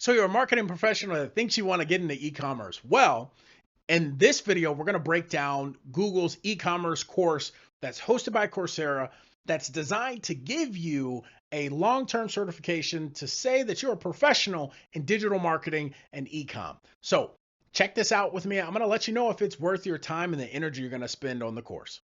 So you're a marketing professional that thinks you want to get into e-commerce. Well, in this video, we're going to break down Google's e-commerce course that's hosted by Coursera that's designed to give you a long-term certification to say that you're a professional in digital marketing and e-com. So check this out with me. I'm going to let you know if it's worth your time and the energy you're going to spend on the course.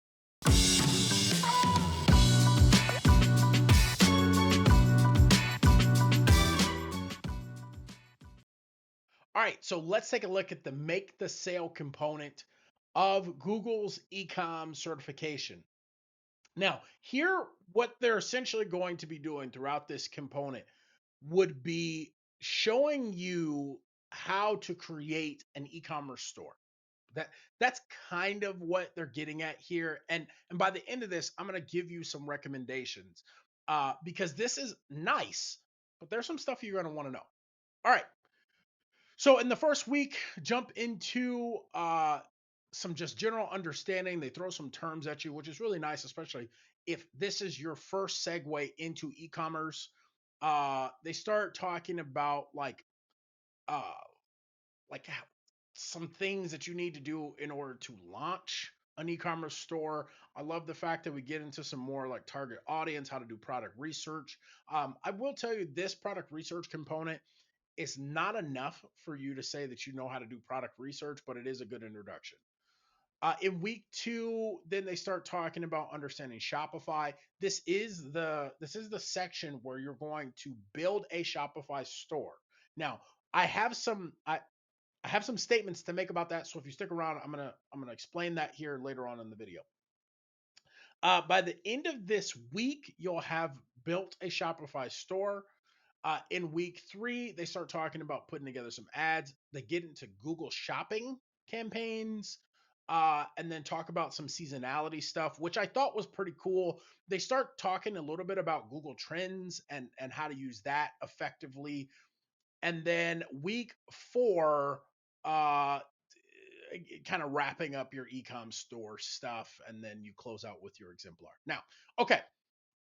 All right, so let's take a look at the make the sale component of Google's e-com certification. Now, here, what they're essentially going to be doing throughout this component would be showing you how to create an e-commerce store. That's kind of what they're getting at here. And by the end of this, I'm going to give you some recommendations because this is nice, but there's some stuff you're going to want to know. All right. So in the first week, jump into some just general understanding. They throw some terms at you, which is really nice, especially if this is your first segue into e-commerce. They start talking about uh, some things that you need to do in order to launch an e-commerce store. I love the fact that we get into some more like target audience, how to do product research. I will tell you this product research component is not enough for you to say that you know how to do product research, but it is a good introduction. In week 2, then they start talking about understanding Shopify. This is the section where you're going to build a Shopify store. Now, I have some I have some statements to make about that. So if you stick around, I'm gonna explain that here later on in the video. By the end of this week, you'll have built a Shopify store. In week 3, they start talking about putting together some ads. They get into Google Shopping campaigns, and then talk about some seasonality stuff, which I thought was pretty cool. They start talking a little bit about Google Trends and how to use that effectively. And then week 4, uh, kind of wrapping up your ecom store stuff, and then you close out with your exemplar. Now, okay,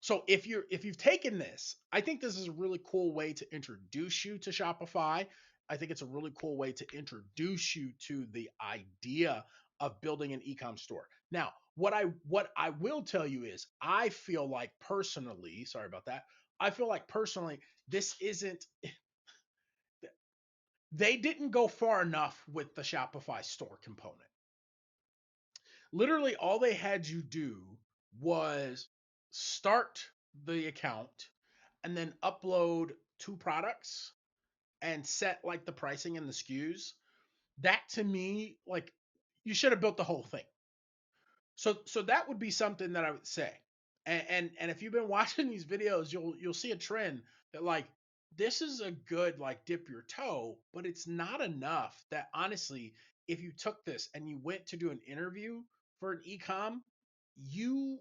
so if you've taken this, I think this is a really cool way to introduce you to Shopify. I think it's a really cool way to introduce you to the idea of building an ecom store. Now, what I will tell you is I feel like personally, sorry about that. I feel like personally this isn't they didn't go far enough with the Shopify store component. Literally all they had you do was start the account and then upload 2 products and set like the pricing and the SKUs. That to me, like, you should have built the whole thing. So that would be something that I would say. And if you've been watching these videos, you'll see a trend that like this is a good like dip your toe, but it's not enough that honestly, if you took this and you went to do an interview for an ecom, you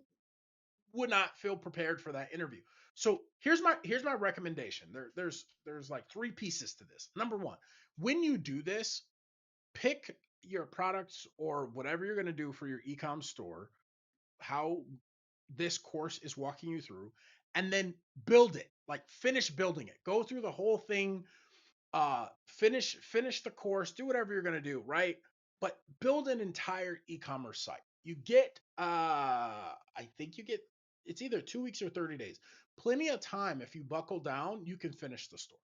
would not feel prepared for that interview. So here's my recommendation. There's like 3 pieces to this. Number 1, when you do this, pick your products or whatever you're going to do for your ecom store, how this course is walking you through, and then build it. Like finish building it. Go through the whole thing, finish the course, do whatever you're going to do, right? But build an entire e-commerce site. You get I think you get it's either 2 weeks or 30 days. Plenty of time. If you buckle down, you can finish the store.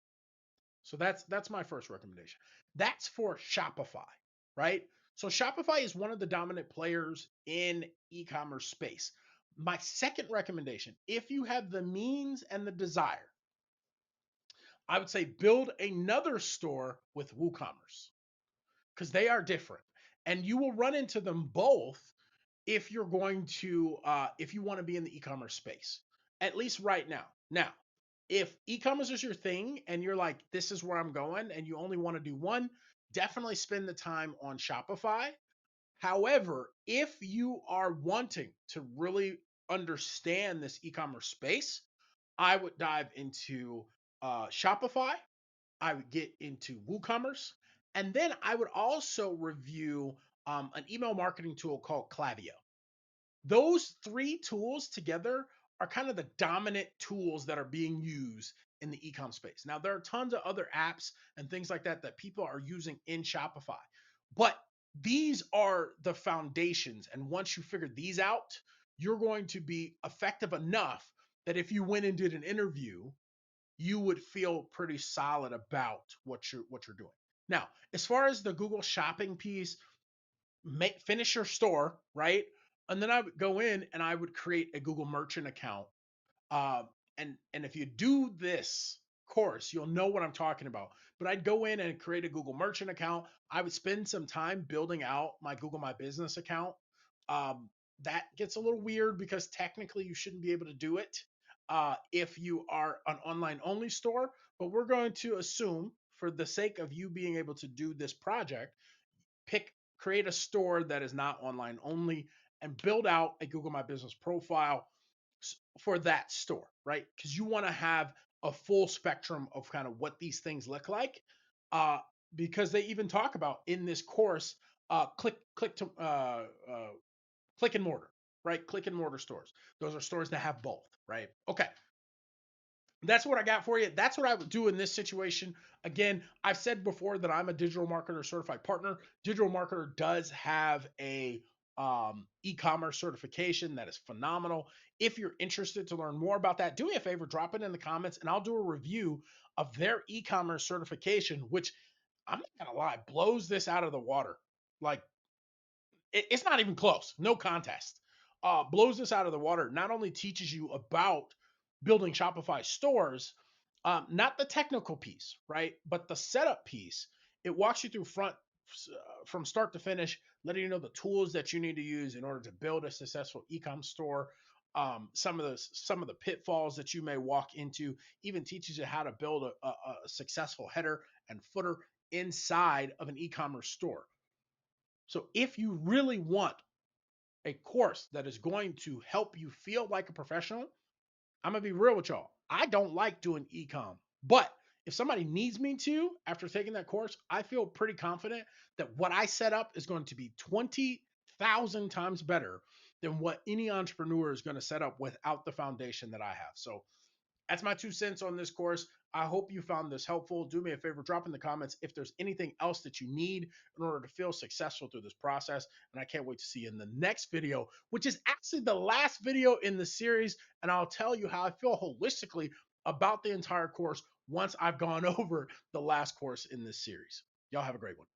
So that's my first recommendation. That's for Shopify, right? So Shopify is one of the dominant players in e-commerce space. My second recommendation, if you have the means and the desire, I would say build another store with WooCommerce because they are different. And you will run into them both if you're going to if you want to be in the e-commerce space, at least right now. Now, if e-commerce is your thing and you're like, this is where I'm going, and you only want to do one, definitely spend the time on Shopify. However, if you are wanting to really understand this e-commerce space, I would dive into Shopify. I would get into WooCommerce, and then I would also review an email marketing tool called Klaviyo. Those 3 tools together are kind of the dominant tools that are being used in the e-com space. Now, there are tons of other apps and things like that that people are using in Shopify, but these are the foundations. And once you figure these out, you're going to be effective enough that if you went and did an interview, you would feel pretty solid about what you're doing. Now, as far as the Google Shopping piece, finish your store, right? And then I would go in and I would create a Google Merchant account. Uh, and if you do this course, you'll know what I'm talking about. But I'd go in and create a Google Merchant account. I would spend some time building out my Google My Business account. Um, that gets a little weird because technically you shouldn't be able to do it if you are an online only store. But we're going to assume, for the sake of you being able to do this project, create a store that is not online only and build out a Google My Business profile for that store, right? Because you want to have a full spectrum of kind of what these things look like. Uh, because they even talk about in this course, click and mortar, right? Click and mortar stores. Those are stores that have both, right? Okay, that's what I got for you. That's what I would do in this situation. Again, I've said before that I'm a digital marketer certified partner. Digital marketer does have a e-commerce certification that is phenomenal. If you're interested to learn more about that, do me a favor, drop it in the comments, and I'll do a review of their e-commerce certification, which I'm not gonna lie, blows this out of the water. Like it's not even close. No contest. Blows this out of the water. Not only teaches you about building Shopify stores, not the technical piece, right? But the setup piece. It walks you through from start to finish, letting you know the tools that you need to use in order to build a successful e-com store. Some of the pitfalls that you may walk into. Even teaches you how to build a successful header and footer inside of an e-commerce store. So if you really want a course that is going to help you feel like a professional, I'm gonna be real with y'all. I don't like doing ecom, but if somebody needs me to after taking that course, I feel pretty confident that what I set up is going to be 20,000 times better than what any entrepreneur is going to set up without the foundation that I have. So that's my 2 cents on this course. I hope you found this helpful. Do me a favor, drop in the comments if there's anything else that you need in order to feel successful through this process. And I can't wait to see you in the next video, which is actually the last video in the series. And I'll tell you how I feel holistically about the entire course once I've gone over the last course in this series. Y'all have a great one.